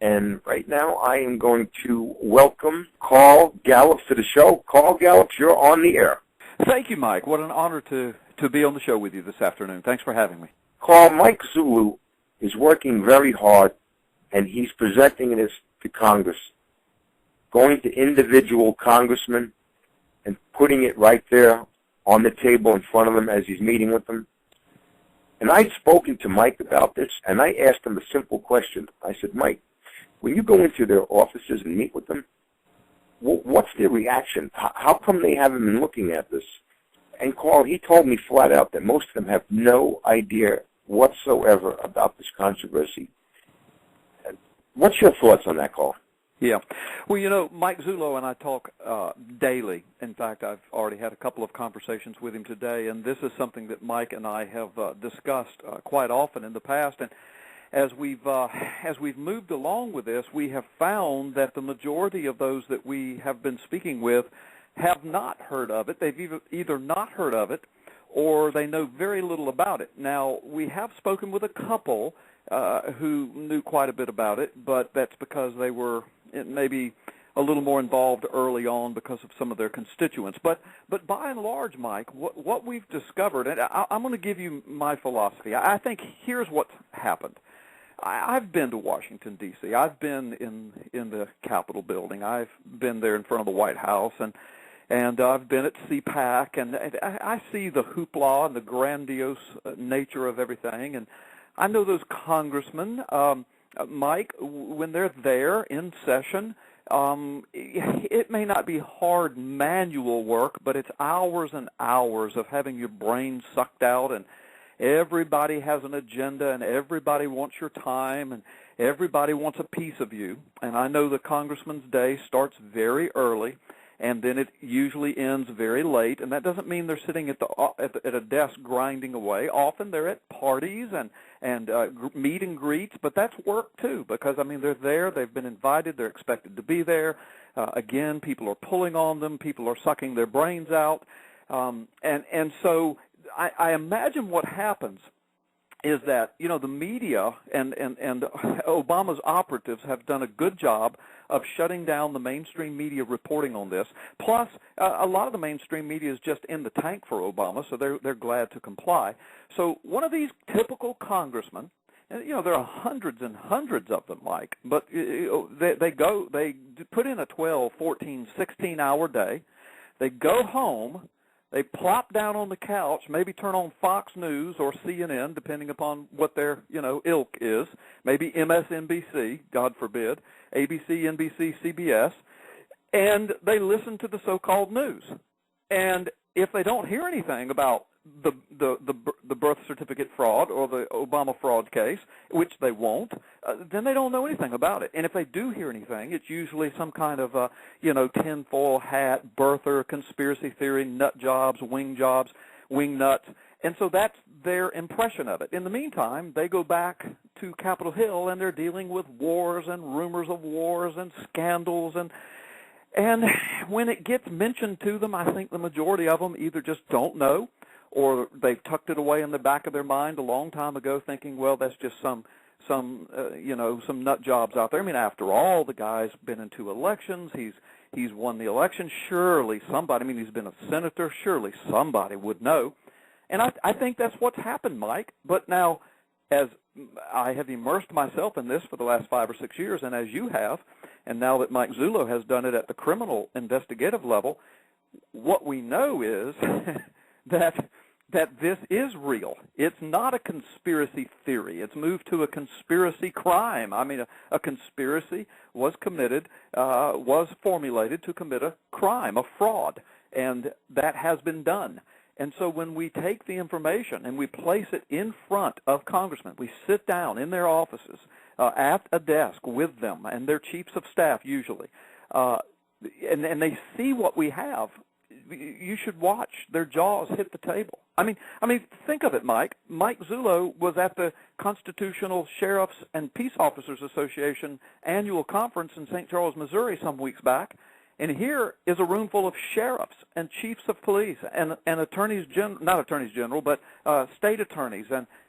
And right now I am going to welcome Carl Gallups to the show. Carl Gallups, you're on the air. Thank you, Mike. What an honor to be on the show with you this afternoon. Thanks for having me. Carl, Mike ZULLO is working very hard, and he's presenting this to Congress, going to individual congressmen and putting it right there on the table in front of them as he's meeting with them. And I'd spoken to Mike about this, and I asked him a simple question. I said, Mike, when you go into their offices and meet with them, what's their reaction? How come they haven't been looking at this? And Carl, he told me flat out that most of them have no idea whatsoever about this controversy. What's your thoughts on that, Carl? Yeah. Well, you know, Mike ZULLO and I talk daily. In fact, I've already had a couple of conversations with him today, and this is something that Mike and I have discussed quite often in the past. And as we've moved along with this, we have found that the majority of those that we have been speaking with have not heard of it. They've either not heard of it or they know very little about it. Now, we have spoken with a couple who knew quite a bit about it, but that's because they were maybe a little more involved early on because of some of their constituents. But by and large, Mike, what we've discovered, and I'm going to give you my philosophy. I think here's what's happened. I've been to Washington, D.C. I've been in the Capitol building. I've been there in front of the White House, and I've been at CPAC, and I see the hoopla and the grandiose nature of everything, and I know those congressmen, Mike, when they're there in session, it may not be hard manual work, but it's hours and hours of having your brain sucked out, and everybody has an agenda, and everybody wants your time, and everybody wants a piece of you. And I know the congressman's day starts very early, and then it usually ends very late, and that doesn't mean they're sitting at a desk grinding away. Often they're at parties and meet and greets, but that's work too, because I mean they're there, they've been invited, they're expected to be there. Again, people are pulling on them, people are sucking their brains out, and so I imagine what happens is that, you know, the media and Obama's operatives have done a good job of shutting down the mainstream media reporting on this. Plus, a lot of the mainstream media is just in the tank for Obama, so they're glad to comply. So one of these typical congressmen, and you know there are hundreds and hundreds of them, Mike, but they put in a 12, 14, 16-hour day. They go home. They plop down on the couch, maybe turn on Fox News or CNN, depending upon what their, you know, ilk is, maybe MSNBC, God forbid, ABC, NBC, CBS, and they listen to the so-called news. And if they don't hear anything about the birth certificate fraud or the Obama fraud case, which they won't, then they don't know anything about it. And if they do hear anything, it's usually some kind of tinfoil hat, birther, conspiracy theory, nut jobs, wing nuts. And so that's their impression of it. In the meantime, they go back to Capitol Hill and they're dealing with wars and rumors of wars and scandals and when it gets mentioned to them, I think the majority of them either just don't know or they've tucked it away in the back of their mind a long time ago thinking, well, that's just some nut jobs out there. I mean, after all, the guy's been in 2 elections. He's won the election. Surely somebody, I mean, he's been a senator. Surely somebody would know. And I think that's what's happened, Mike. But now, as I have immersed myself in this for the last 5 or 6 years, and as you have, and now that Mike ZULLO has done it at the criminal investigative level, what we know is that this is real. It's not a conspiracy theory. It's moved to a conspiracy crime. I mean, a conspiracy was committed, was formulated to commit a crime, a fraud, and that has been done. And so when we take the information and we place it in front of congressmen, we sit down in their offices at a desk with them and their chiefs of staff usually, and they see what we have, you should watch their jaws hit the table. I mean, think of it, Mike. Mike ZULLO was at the Constitutional Sheriffs and Peace Officers Association annual conference in St. Charles, Missouri some weeks back, and here is a room full of sheriffs and chiefs of police and attorneys general, not attorneys general, but state attorneys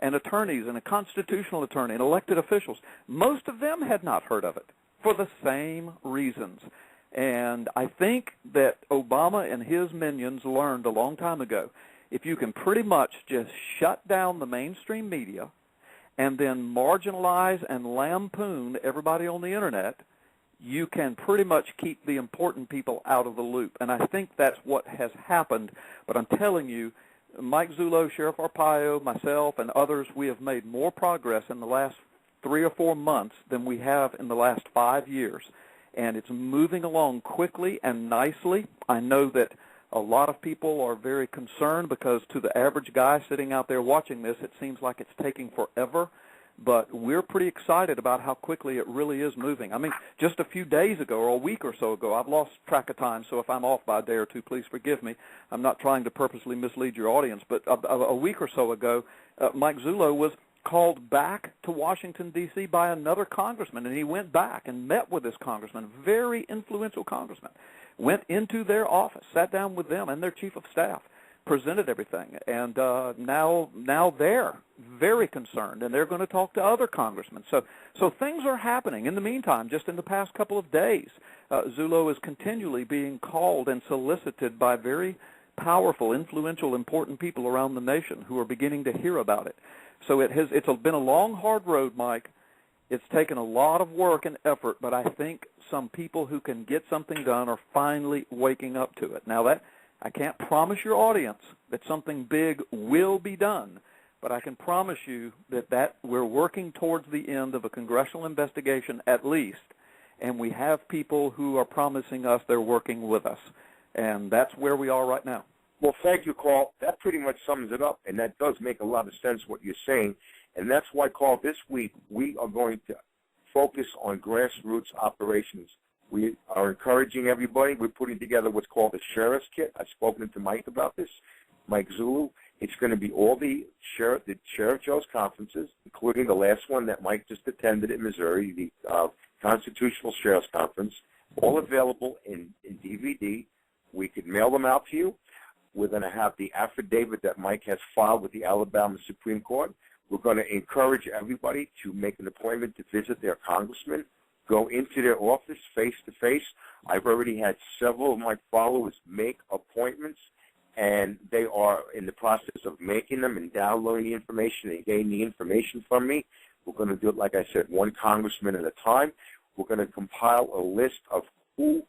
and attorneys and a constitutional attorney and elected officials. Most of them had not heard of it for the same reasons. And I think that Obama and his minions learned a long time ago, if you can pretty much just shut down the mainstream media and then marginalize and lampoon everybody on the Internet, you can pretty much keep the important people out of the loop. And I think that's what has happened. But I'm telling you, Mike Zullo, Sheriff Arpaio, myself, and others, we have made more progress in the last 3 or 4 months than we have in the last 5 years. And it's moving along quickly and nicely. I know that a lot of people are very concerned because to the average guy sitting out there watching this, it seems like it's taking forever. But we're pretty excited about how quickly it really is moving. I mean, just a few days ago or a week or so ago, I've lost track of time, so if I'm off by a day or two, please forgive me. I'm not trying to purposely mislead your audience, but a week or so ago, Mike Zullo was called back to Washington, D.C. by another congressman, and he went back and met with this congressman, very influential congressman, went into their office, sat down with them and their chief of staff, presented everything, and now they're very concerned, and they're going to talk to other congressmen. So things are happening. In the meantime, just in the past couple of days, Zullo is continually being called and solicited by very powerful, influential, important people around the nation who are beginning to hear about it. So it's been a long, hard road, Mike. It's taken a lot of work and effort, but I think some people who can get something done are finally waking up to it. Now, that I can't promise your audience that something big will be done, but I can promise you that we're working towards the end of a congressional investigation at least, and we have people who are promising us they're working with us, and that's where we are right now. Well, thank you, Carl. That pretty much sums it up, and that does make a lot of sense what you're saying. And that's why, Carl, this week we are going to focus on grassroots operations. We are encouraging everybody. We're putting together what's called the Sheriff's Kit. I've spoken to Mike about this, Mike Zullo. It's going to be all the Sheriff Joe's conferences, including the last one that Mike just attended in Missouri, the Constitutional Sheriff's Conference, all available in DVD. We could mail them out to you. We're going to have the affidavit that Mike has filed with the Alabama Supreme Court. We're going to encourage everybody to make an appointment to visit their congressman, go into their office face-to-face. I've already had several of my followers make appointments, and they are in the process of making them and downloading the information and getting the information from me. We're going to do it, like I said, one congressman at a time. We're going to compile a list of who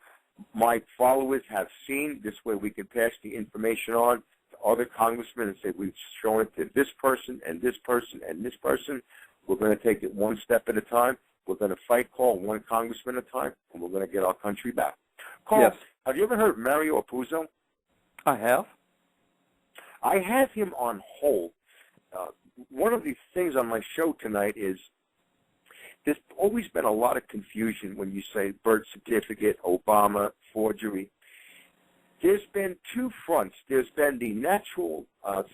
my followers have seen. This way we can pass the information on to other congressmen and say we've shown it to this person and this person and this person. We're going to take it one step at a time. We're going to fight, Carl, one congressman at a time, and we're going to get our country back. Carl, yes. Have you ever heard of Mario Apuzzo? I have. I have him on hold. One of the things on my show tonight is there's always been a lot of confusion when you say birth certificate, Obama, forgery. There's been two fronts. There's been the natural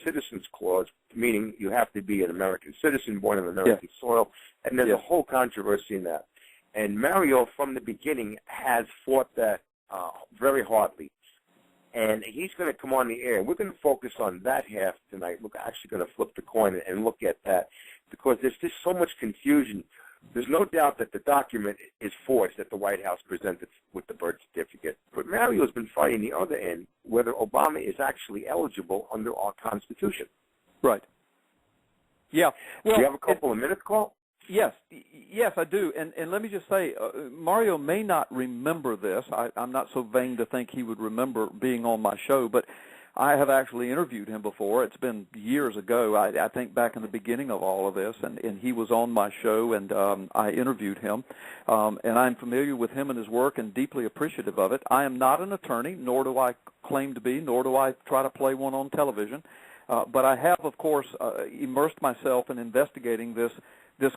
citizens clause, meaning you have to be an American citizen, born on American soil, and there's a whole controversy in that. And Mario, from the beginning, has fought that very hardly. And he's going to come on the air. We're going to focus on that half tonight. We're actually going to flip the coin and look at that because there's just so much confusion. There's no doubt that the document is forged that the White House presented with the birth certificate. But Mario's been fighting the other end, whether Obama is actually eligible under our Constitution. Right. Yeah. Well, do you have a couple of minutes, Carl? Yes, I do. And let me just say, Mario may not remember this. I'm not so vain to think he would remember being on my show, but I have actually interviewed him before. It's been years ago, I think back in the beginning of all of this, and he was on my show, and I interviewed him. And I'm familiar with him and his work and deeply appreciative of it. I am not an attorney, nor do I claim to be, nor do I try to play one on television. But I have, of course, immersed myself in investigating this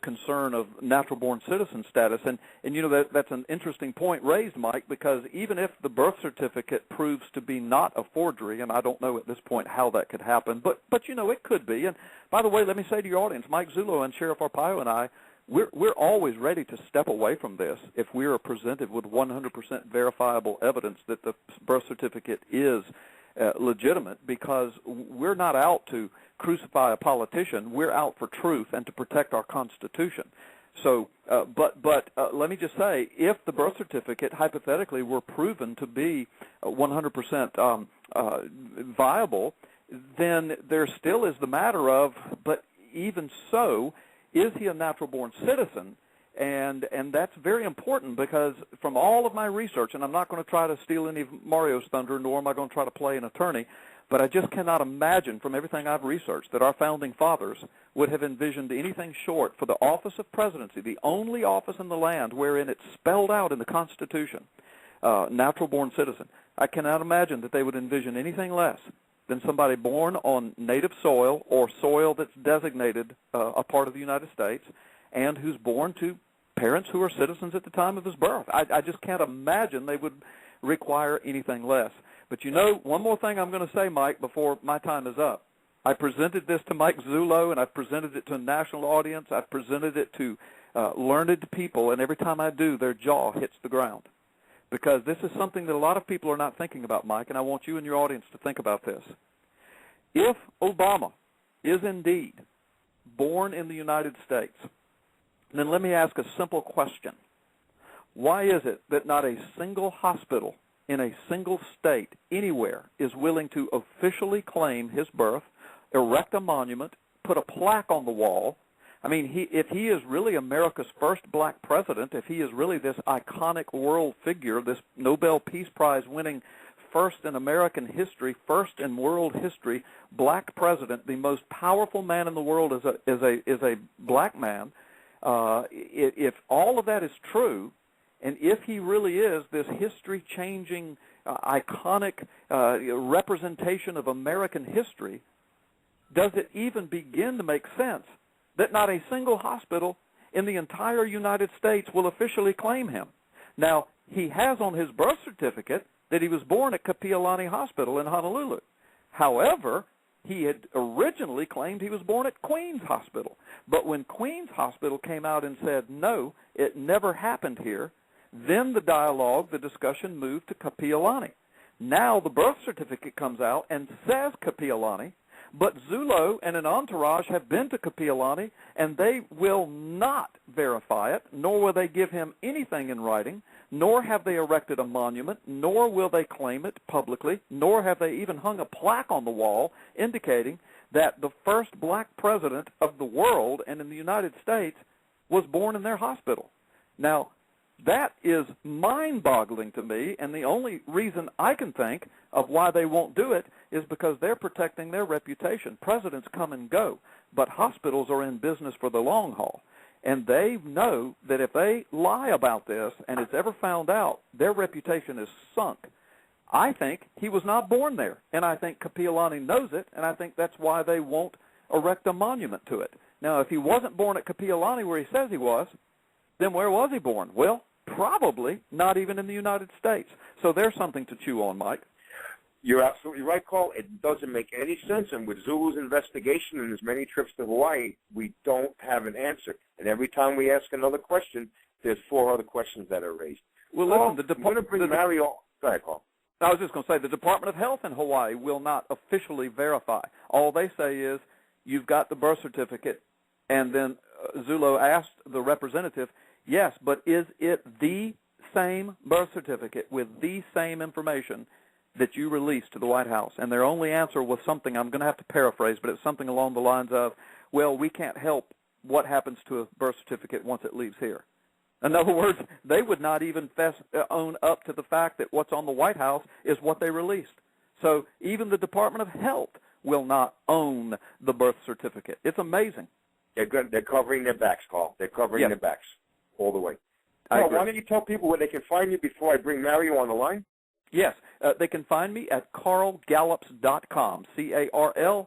concern of natural-born citizen status. And you know, that's an interesting point raised, Mike, because even if the birth certificate proves to be not a forgery, and I don't know at this point how that could happen, but you know, it could be. And by the way, let me say to your audience, Mike Zullo and Sheriff Arpaio and I, we're always ready to step away from this if we are presented with 100% verifiable evidence that the birth certificate is legitimate, because we're not out to crucify a politician. We're out for truth and to protect our Constitution. So, but let me just say, if the birth certificate hypothetically were proven to be 100% viable, then there still is the matter of, but even so, is he a natural-born citizen? And that's very important, because from all of my research, and I'm not going to try to steal any of Mario's thunder, nor am I going to try to play an attorney, but I just cannot imagine from everything I've researched that our founding fathers would have envisioned anything short for the office of presidency, the only office in the land wherein it's spelled out in the Constitution, natural-born citizen. I cannot imagine that they would envision anything less than somebody born on native soil or soil that's designated a part of the United States, and who's born to parents who are citizens at the time of his birth. I just can't imagine they would require anything less. But you know, one more thing I'm going to say, Mike, before my time is up. I presented this to Mike Zullo, and I've presented it to a national audience. I've presented it to learned people, and every time I do, their jaw hits the ground. Because this is something that a lot of people are not thinking about, Mike, and I want you and your audience to think about this. If Obama is indeed born in the United States, then let me ask a simple question. Why is it that not a single hospital in a single state anywhere is willing to officially claim his birth, erect a monument, put a plaque on the wall? I mean, if he is really America's first black president, if he is really this iconic world figure, this Nobel Peace Prize winning first in American history, first in world history, black president, the most powerful man in the world is a black man, if all of that is true, and if he really is this history-changing, iconic representation of American history, does it even begin to make sense that not a single hospital in the entire United States will officially claim him? Now, he has on his birth certificate that he was born at Kapi'olani Hospital in Honolulu. However, he had originally claimed he was born at Queens Hospital. But when Queens Hospital came out and said, no, it never happened here, then the dialogue, the discussion moved to Kapi'olani. Now the birth certificate comes out and says Kapi'olani, but ZULLO and an entourage have been to Kapi'olani, and they will not verify it, nor will they give him anything in writing, nor have they erected a monument, nor will they claim it publicly, nor have they even hung a plaque on the wall indicating that the first black president of the world and in the United States was born in their hospital. Now, that is mind-boggling to me, and the only reason I can think of why they won't do it is because they're protecting their reputation. Presidents come and go, but hospitals are in business for the long haul. And they know that if they lie about this and it's ever found out, their reputation is sunk. I think he was not born there, and I think Kapi'olani knows it, and I think that's why they won't erect a monument to it. Now, if he wasn't born at Kapi'olani where he says he was, then where was he born? Well, probably not even in the United States. So there's something to chew on, Mike. You're absolutely right, Carl. It doesn't make any sense. And with Zulu's investigation and his many trips to Hawaii, we don't have an answer. And every time we ask another question, there's 4 other questions that are raised. Well, Carl, listen, I'm going to bring Mario. Go ahead, Carl. I was just going to say the Department of Health in Hawaii will not officially verify. All they say is you've got the birth certificate, and then Zullo asked the representative, yes, but is it the same birth certificate with the same information that you released to the White House? And their only answer was something, I'm going to have to paraphrase, but it's something along the lines of, well, we can't help what happens to a birth certificate once it leaves here. In other words, they would not even own up to the fact that what's on the White House is what they released. So even the Department of Health will not own the birth certificate. It's amazing. They're covering their backs, Carl. They're covering their backs all the way. Carl, why don't you tell people where they can find you before I bring Mario on the line? Yes, they can find me at carlgallups.com, CarlGallups,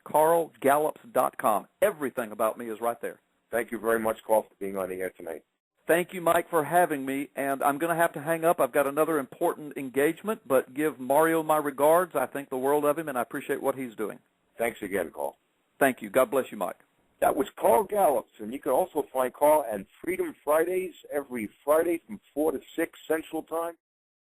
carlgallups.com. Everything about me is right there. Thank you very much, Carl, for being on the air tonight. Thank you, Mike, for having me, and I'm going to have to hang up. I've got another important engagement, but give Mario my regards. I think the world of him, and I appreciate what he's doing. Thanks again, Carl. Thank you. God bless you, Mike. That was Carl Gallups, and you can also find Carl on Freedom Fridays every Friday from 4 to 6 Central Time.